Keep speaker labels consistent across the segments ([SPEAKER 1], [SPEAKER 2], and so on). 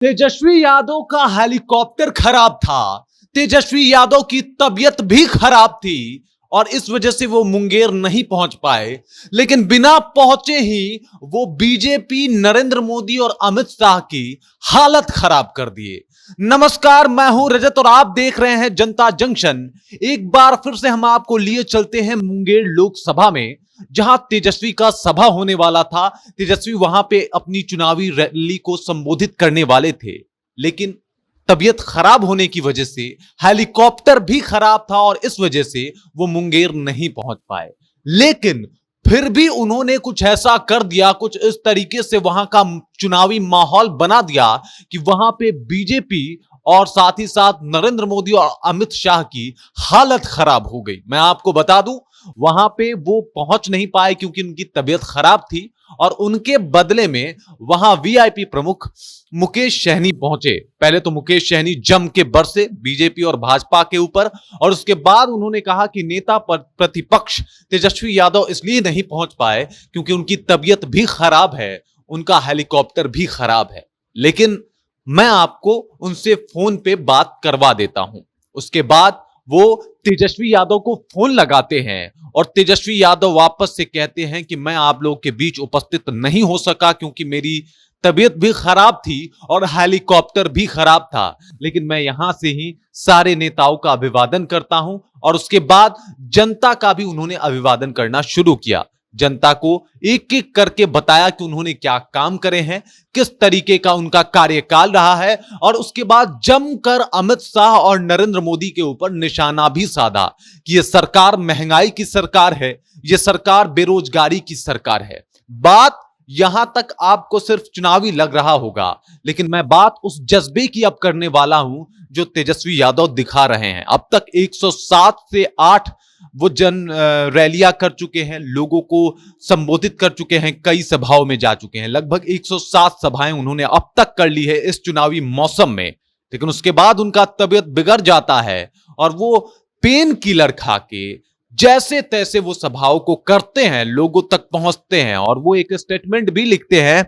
[SPEAKER 1] तेजस्वी यादव का हेलीकॉप्टर खराब था। तेजस्वी यादव की तबीयत भी खराब थी और इस वजह से वो मुंगेर नहीं पहुंच पाए। लेकिन बिना पहुंचे ही वो बीजेपी, नरेंद्र मोदी और अमित शाह की हालत खराब कर दिए। नमस्कार, मैं हूं रजत और आप देख रहे हैं जनता जंक्शन। एक बार फिर से हम आपको लिए चलते हैं मुंगेर लोकसभा में, जहां तेजस्वी का सभा होने वाला था। तेजस्वी वहां पे अपनी चुनावी रैली को संबोधित करने वाले थे, लेकिन तबीयत खराब होने की वजह से हेलीकॉप्टर भी खराब था और इस वजह से वो मुंगेर नहीं पहुंच पाए। लेकिन फिर भी उन्होंने कुछ ऐसा कर दिया, कुछ इस तरीके से वहां का चुनावी माहौल बना दिया कि वहां पे बीजेपी और साथ ही साथ नरेंद्र मोदी और अमित शाह की हालत खराब हो गई। मैं आपको बता दूं, वहां पे वो पहुंच नहीं पाए क्योंकि उनकी तबीयत खराब थी और उनके बदले में वहां वीआईपी प्रमुख मुकेश सहनी पहुंचे। पहले तो मुकेश सहनी जम के बरसे बीजेपी और भाजपा के ऊपर, और उसके बाद उन्होंने कहा कि नेता प्रतिपक्ष तेजस्वी यादव इसलिए नहीं पहुंच पाए क्योंकि उनकी तबीयत भी खराब है, उनका हेलीकॉप्टर भी खराब है। लेकिन मैं आपको उनसे फोन पे बात करवा देता हूं। उसके बाद वो तेजस्वी यादव को फोन लगाते हैं और तेजस्वी यादव वापस से कहते हैं कि मैं आप लोगों के बीच उपस्थित नहीं हो सका क्योंकि मेरी तबीयत भी खराब थी और हेलीकॉप्टर भी खराब था। लेकिन मैं यहां से ही सारे नेताओं का अभिवादन करता हूं। और उसके बाद जनता का भी उन्होंने अभिवादन करना शुरू किया। जनता को एक एक करके बताया कि उन्होंने क्या काम करे हैं, किस तरीके का उनका कार्यकाल रहा है, और उसके बाद जमकर अमित शाह और नरेंद्र मोदी के ऊपर निशाना भी साधा कि यह सरकार महंगाई की सरकार है, यह सरकार बेरोजगारी की सरकार है। बात यहां तक आपको सिर्फ चुनावी लग रहा होगा, लेकिन मैं बात उस जज्बे की अब करने वाला हूं जो तेजस्वी यादव दिखा रहे हैं। अब तक 107 से 8 वो जन रैलियां कर चुके हैं, लोगों को संबोधित कर चुके हैं, कई सभाओं में जा चुके हैं। लगभग 107 सभाएं उन्होंने अब तक कर ली है इस चुनावी मौसम में। लेकिन उसके बाद उनका तबीयत बिगड़ जाता है और वो पेन किलर खा के जैसे तैसे वो सभाओं को करते हैं, लोगों तक पहुंचते हैं और वो एक स्टेटमेंट भी लिखते हैं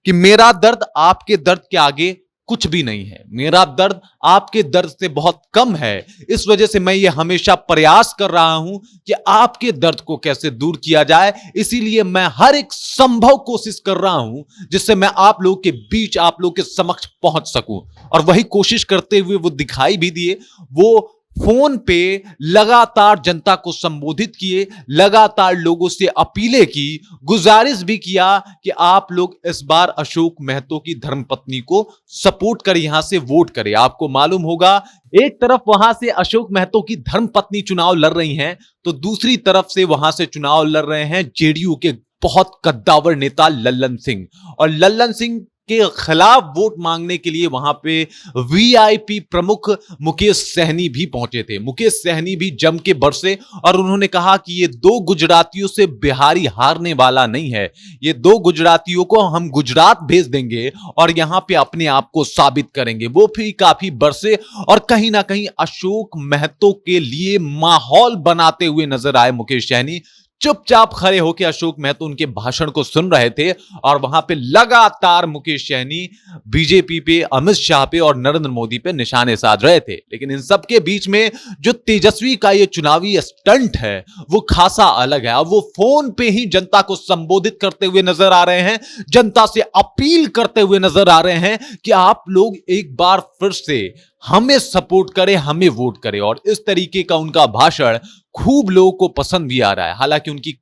[SPEAKER 1] कि मेरा दर्द आपके दर्द के आगे कुछ भी नहीं है, मेरा दर्द आपके दर्द से बहुत कम है। इस वजह से मैं ये हमेशा प्रयास कर रहा हूं कि आपके दर्द को कैसे दूर किया जाए। इसीलिए मैं हर एक संभव कोशिश कर रहा हूं जिससे मैं आप लोगों के बीच, आप लोगों के समक्ष पहुंच सकूं। और वही कोशिश करते हुए वो दिखाई भी दिए। वो फोन पे लगातार जनता को संबोधित किए, लगातार लोगों से अपीलें की, गुजारिश भी किया कि आप लोग इस बार अशोक महतो की धर्मपत्नी को सपोर्ट करें, यहां से वोट करें। आपको मालूम होगा, एक तरफ वहां से अशोक महतो की धर्मपत्नी चुनाव लड़ रही हैं, तो दूसरी तरफ से वहां से चुनाव लड़ रहे हैं जेडीयू के बहुत कद्दावर नेता लल्लन सिंह। और लल्लन सिंह के खिलाफ वोट मांगने के लिए वहां पे वीआईपी प्रमुख मुकेश सहनी भी पहुंचे थे। मुकेश सहनी भी जम के बरसे और उन्होंने कहा कि ये दो गुजरातियों से बिहारी हारने वाला नहीं है, ये दो गुजरातियों को हम गुजरात भेज देंगे और यहां पे अपने आप को साबित करेंगे। वो भी काफी बरसे और कहीं ना कहीं अशोक महतो के लिए माहौल बनाते हुए नजर आए मुकेश सहनी। चुपचाप खड़े होकर अशोक महतो उनके भाषण को सुन रहे थे और वहां पे लगातार मुकेश सहनी बीजेपी पे, अमित शाह पे और नरेंद्र मोदी पे निशाने साध रहे थे। लेकिन इन सब के बीच में जो तेजस्वी का ये चुनावी स्टंट है वो खासा अलग है। अब वो फोन पे ही जनता को संबोधित करते हुए नजर आ रहे हैं, जनता से अपील करते हुए नजर आ रहे हैं कि आप लोग एक बार फिर से हमें सपोर्ट करें, हमें वोट करें। और इस तरीके का उनका भाषण खूब लोगों को पसंद भी आ रहा है। हालांकि उनकी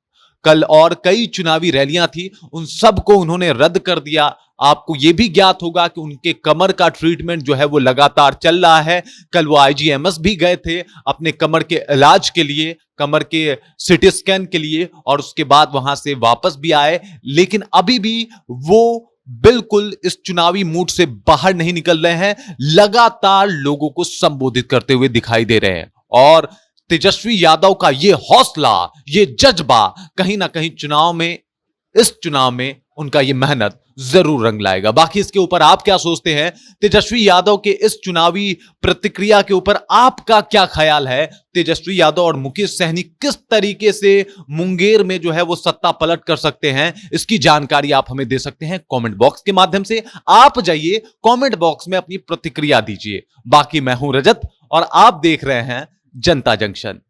[SPEAKER 1] कल और कई चुनावी रैलियां थी, उन सब को उन्होंने रद्द कर दिया। आपको यह भी ज्ञात होगा कि उनके कमर का ट्रीटमेंट जो है वो लगातार चल रहा है। कल वो आईजीएमएस भी गए थे अपने कमर के इलाज के लिए, कमर के सीटी स्कैन के लिए, और उसके बाद वहां से वापस भी आए। लेकिन अभी भी वो बिल्कुल इस चुनावी मूड से बाहर नहीं निकल रहे हैं, लगातार लोगों को संबोधित करते हुए दिखाई दे रहे हैं। और तेजस्वी यादव का ये हौसला, ये जज्बा कहीं ना कहीं इस चुनाव में उनका ये मेहनत जरूर रंग लाएगा। बाकी इसके ऊपर आप क्या सोचते हैं? तेजस्वी यादव के इस चुनावी प्रतिक्रिया के ऊपर आपका क्या ख्याल है? तेजस्वी यादव और मुकेश सहनी किस तरीके से मुंगेर में जो है वो सत्ता पलट कर सकते हैं, इसकी जानकारी आप हमें दे सकते हैं कमेंट बॉक्स के माध्यम से। आप जाइए कमेंट बॉक्स में अपनी प्रतिक्रिया दीजिए। बाकी मैं हूं रजत और आप देख रहे हैं जनता जंक्शन।